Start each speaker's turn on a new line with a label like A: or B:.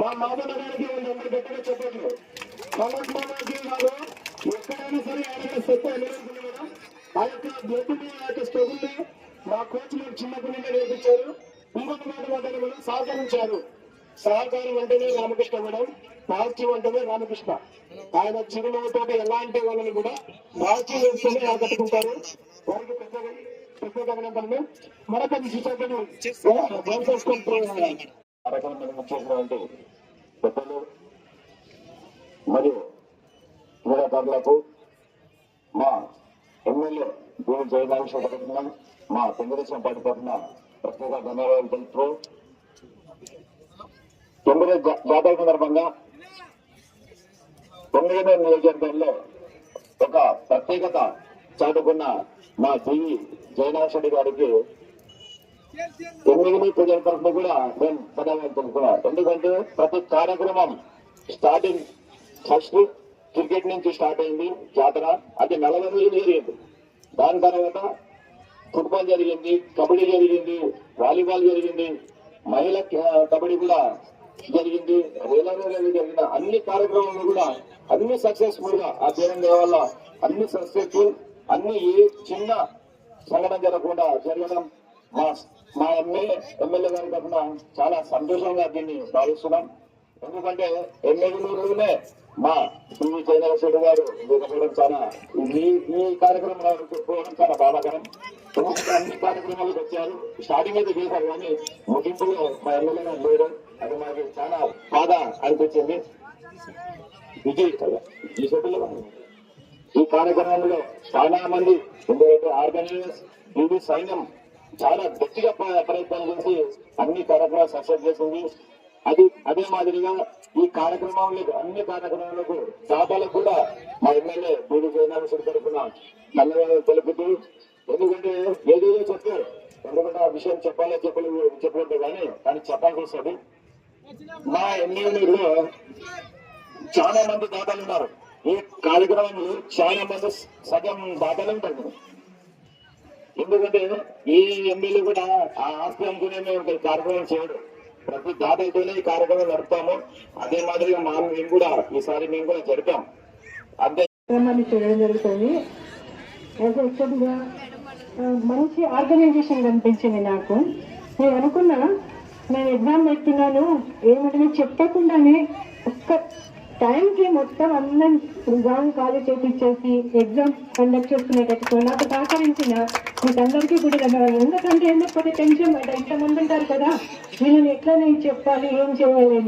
A: మా మామూలు గారికి అందరు గట్టిగా చెప్పట్లు కమల్ మామకి కాదు ఎక్కడైనా సరే ఆయన సెట్ అనుకుంటుంది కదా ఆ యొక్క బ్లడ్ ఆ యొక్క స్ట్రగుల్ మా కోచ్ మాకు చిన్నప్పటి నుండి నేర్పించారు. ఇంకొక మాట మాట్లాడి మేడం సహకరించారు. సహకారం అంటేనే రామకృష్ణ మేడం, పాజిటివ్ అంటేనే రామకృష్ణ. ఆయన చిరునవ్వుతో ఎలాంటి వాళ్ళని కూడా పాజిటివ్ వేసుకొని ఆకట్టుకుంటారు. వారికి పెద్ద అభినందనలు. మరొక విశేషాలను వచ్చేసినటువంటి పెద్దలు మరియు క్రీడాకారులకు మా ఎమ్మెల్యే భూమి జయనారాయణ తరఫున మా తెలుగుదేశం పార్టీ తరఫున ప్రత్యేక ధన్యవాదాలు తెలుపుతూ తొమ్మిది జాతర సందర్భంగా 9వ నియోజకవర్గంలో ఒక ప్రత్యేకత చాటుకున్న మా టీవీ జయనారాయణ గారికి 9 ప్రజల తరఫున కూడా నేను ధన్యవాదాలు తెలుపుతున్నాను. ఎందుకంటే ప్రతి కార్యక్రమం స్టార్టింగ్ ఫస్ట్ క్రికెట్ నుంచి స్టార్ట్ అయింది జాతర. అది 40 రోజులు జరిగింది. దాని తర్వాత ఫుట్బాల్ జరిగింది, కబడ్డీ జరిగింది, వాలీబాల్ జరిగింది, మహిళా కబడ్డీ కూడా జరిగింది, రేలా జరిగిన అన్ని కార్యక్రమాలు కూడా అన్ని సక్సెస్ఫుల్ గా ఆ దేవుని వల్ల అన్ని సక్సెస్ఫుల్, అన్ని ఏ చిన్న సంఘటన జరగకుండా జరగడం మా ఎమ్మెల్యే గారి తరఫున చాలా సంతోషంగా దీన్ని భావిస్తున్నాం. ఎందుకంటే ఎమ్మెల్యేలోనే మా టీవీ జయనారాయణ గారు లేకపోవడం చాలా ఈ కార్యక్రమంలో చెప్పుకోవడం చాలా బాధాకరం. అన్ని కార్యక్రమాలకు వచ్చారు, స్టార్టింగ్ అయితే చేశారు కానీ ముగింపులో మా ఎమ్మెల్యే గారు లేరు. అది మాకు చాలా బాధ అనిపించింది. విజయ్ ఈ సభలో ఈ కార్యక్రమంలో చాలా మంది ఆర్గనైజర్స్ టీవీ సైన్యం చాలా గట్టిగా ప్రయత్నం చేసి అన్ని కార్యక్రమాలు సక్సెస్ చేసింది. అదే మాదిరిగా ఈ కార్యక్రమంలో అన్ని కార్యక్రమాలకు దాదాలకు కూడా మా ఎమ్మెల్యే భూమి జయనారాయణ తరఫున ధన్యవాదాలు తెలుపుతూ, ఎందుకంటే ఏదేదో చెప్పారు, ఎందుకంటే ఆ విషయం చెప్పలేదు కానీ చెప్పాల్సి వస్తుంది. మా ఎమ్మెల్యేలో చాలా మంది దాతలు ఉన్నారు. ఈ కార్యక్రమంలో చాలా మంది సగం దాతలు ఉంటారు. ఎందుకంటే ఈ ఎమ్మెల్యే కూడా ఆ ఆస్తి అనుకునే కార్యక్రమం చేయడు. ప్రతి దాతలతోనే ఈ కార్యక్రమం నడుపుతాము. అదే మాదిరిగా మేము కూడా ఈసారి మేము కూడా జరిపాం. అంతే
B: చేయడం జరుగుతుంది. మంచి ఆర్గనైజేషన్ కనిపించింది నాకు. నేను అనుకున్నా, నేను ఎగ్జామ్ పెడుతున్నాను ఏమంటే నేను చెప్పకుండానే ఒక్క టైంకి మొత్తం అందరం గ్రౌండ్ ఖాళీ చేపించేసి ఎగ్జామ్ కండక్ట్ చేసుకునేటట్టు నాకు సహకరించిన మీకందరికీ కూడా ధన్యవాదాలు. ఎందుకంటే ఎందుకపోతే టెన్షన్ పడ్డా, ఇంతమంది ఉంటారు కదా, వీళ్ళని ఎట్లా నేను చెప్పాలి, ఏం చేయాలి అని.